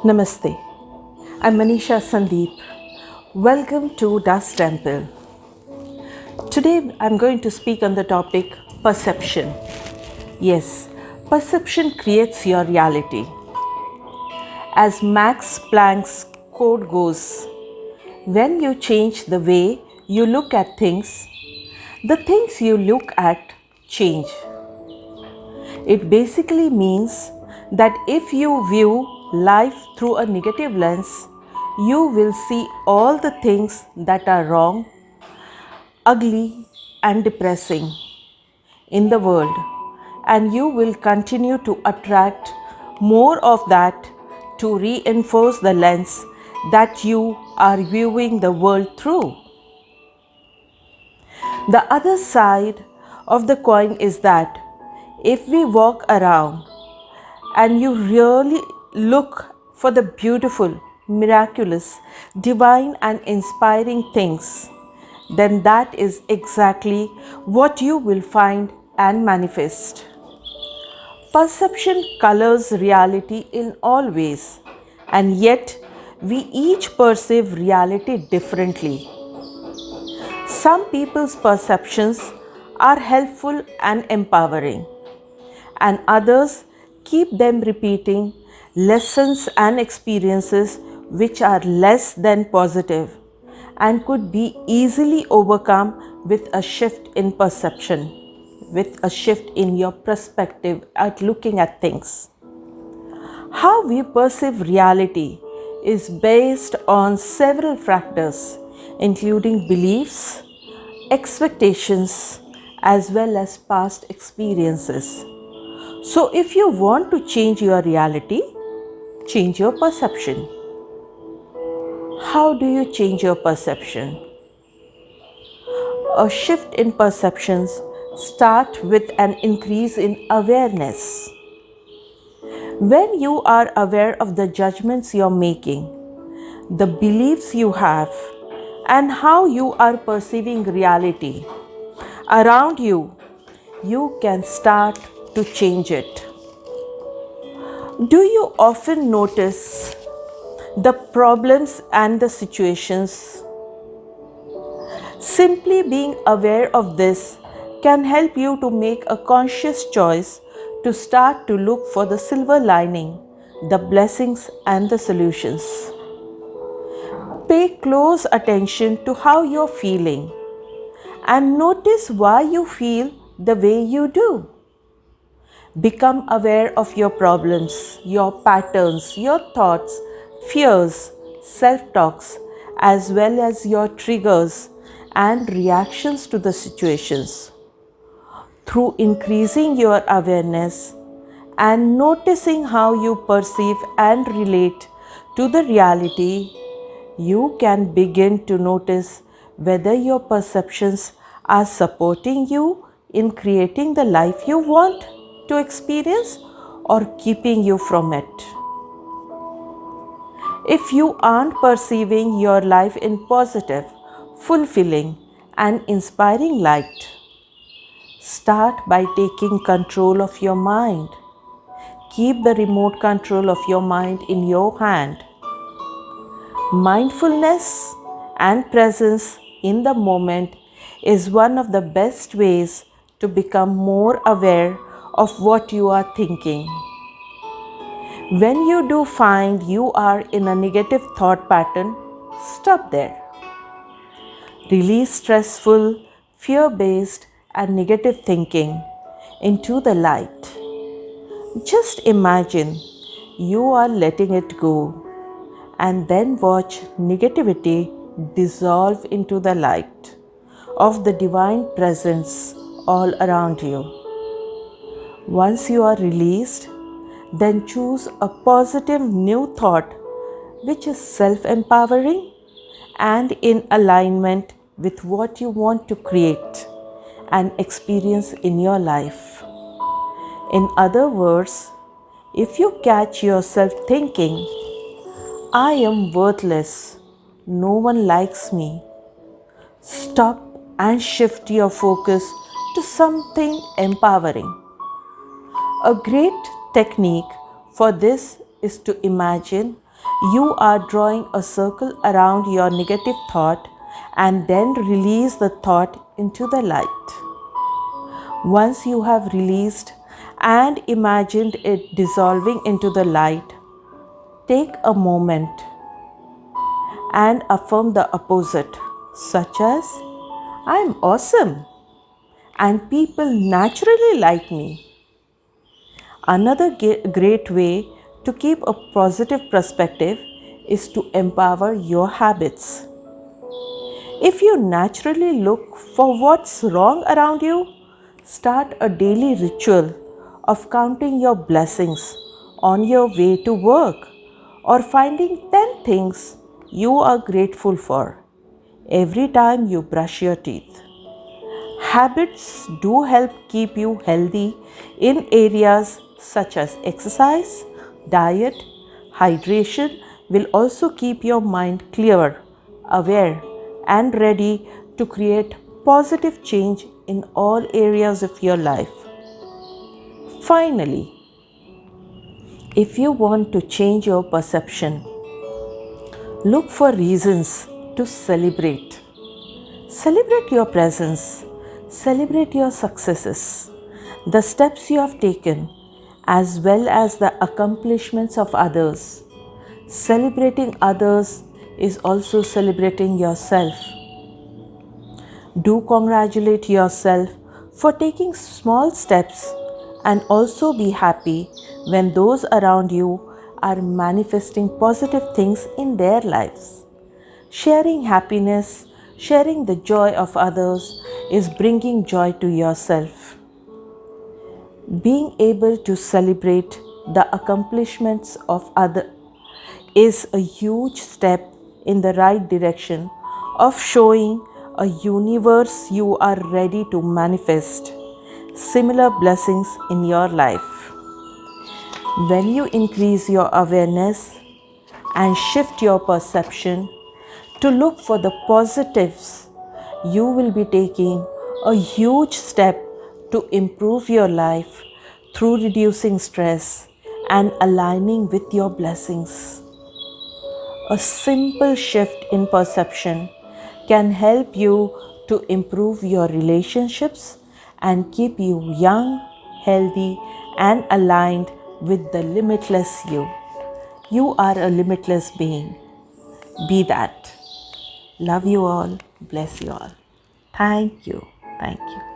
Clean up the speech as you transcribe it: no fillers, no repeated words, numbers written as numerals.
Namaste. I'm Manisha Sandeep. Welcome to Dust Temple. Today I'm going to speak on the topic perception. Yes, perception creates your reality. As Max Planck's quote goes, when you change the way you look at things, the things you look at change. It basically means that if you view life through a negative lens, you will see all the things that are wrong, ugly, and depressing in the world, and you will continue to attract more of that to reinforce the lens that you are viewing the world through. The other side of the coin is that if we walk around and you really look for the beautiful, miraculous, divine, and inspiring things, then that is exactly what you will find and manifest. Perception colors reality in all ways, and yet we each perceive reality differently. Some people's perceptions are helpful and empowering, and others keep them repeating lessons and experiences which are less than positive and could be easily overcome with a shift in perception, with a shift in your perspective at looking at things. How we perceive reality is based on several factors, including beliefs, expectations, as well as past experiences. So, if you want to change your reality, change your perception. How do you change your perception? A shift in perceptions starts with an increase in awareness. When you are aware of the judgments you're making, the beliefs you have, and how you are perceiving reality around you, you can start to change it. Do you often notice the problems and the situations? Simply being aware of this can help you to make a conscious choice to start to look for the silver lining, the blessings, and the solutions. Pay close attention to how you're feeling and notice why you feel the way you do. Become aware of your problems, your patterns, your thoughts, fears, self-talks, as well as your triggers and reactions to the situations. Through increasing your awareness and noticing how you perceive and relate to the reality, you can begin to notice whether your perceptions are supporting you in creating the life you want to experience or keeping you from it. If you aren't perceiving your life in positive, fulfilling, and inspiring light, start by taking control of your mind. Keep the remote control of your mind in your hand. Mindfulness and presence in the moment is one of the best ways to become more aware of what you are thinking. When you do find you are in a negative thought pattern, stop there. Release stressful, fear-based, and negative thinking into the light. Just imagine you are letting it go and then watch negativity dissolve into the light of the divine presence all around you. Once you are released, then choose a positive new thought which is self-empowering and in alignment with what you want to create and experience in your life. In other words, if you catch yourself thinking, I am worthless, no one likes me, stop and shift your focus to something empowering. A great technique for this is to imagine You are drawing a circle around your negative thought and then release the thought into the light. Once you have released and imagined it dissolving into the light, take a moment and affirm the opposite, such as, I'm awesome and people naturally like me. Another great way to keep a positive perspective is to empower your habits. If you naturally look for what's wrong around you, start a daily ritual of counting your blessings on your way to work or finding 10 things you are grateful for every time you brush your teeth. Habits do help keep you healthy in areas such as exercise, diet, hydration will also keep your mind clear, aware, and ready to create positive change in all areas of your life. Finally, if you want to change your perception, look for reasons to celebrate. Celebrate your presence, celebrate your successes, the steps you have taken, as well as the accomplishments of others. Celebrating others is also celebrating yourself. Do congratulate yourself for taking small steps and also be happy when those around you are manifesting positive things in their lives. Sharing happiness, sharing the joy of others is bringing joy to yourself. Being able to celebrate the accomplishments of others is a huge step in the right direction of showing a universe you are ready to manifest similar blessings in your life. When you increase your awareness and shift your perception to look for the positives, you will be taking a huge step to improve your life through reducing stress and aligning with your blessings. A simple shift in perception can help you to improve your relationships and keep you young, healthy, and aligned with the limitless you. You are a limitless being. Be that. Love you all. Bless you all. Thank you. Thank you.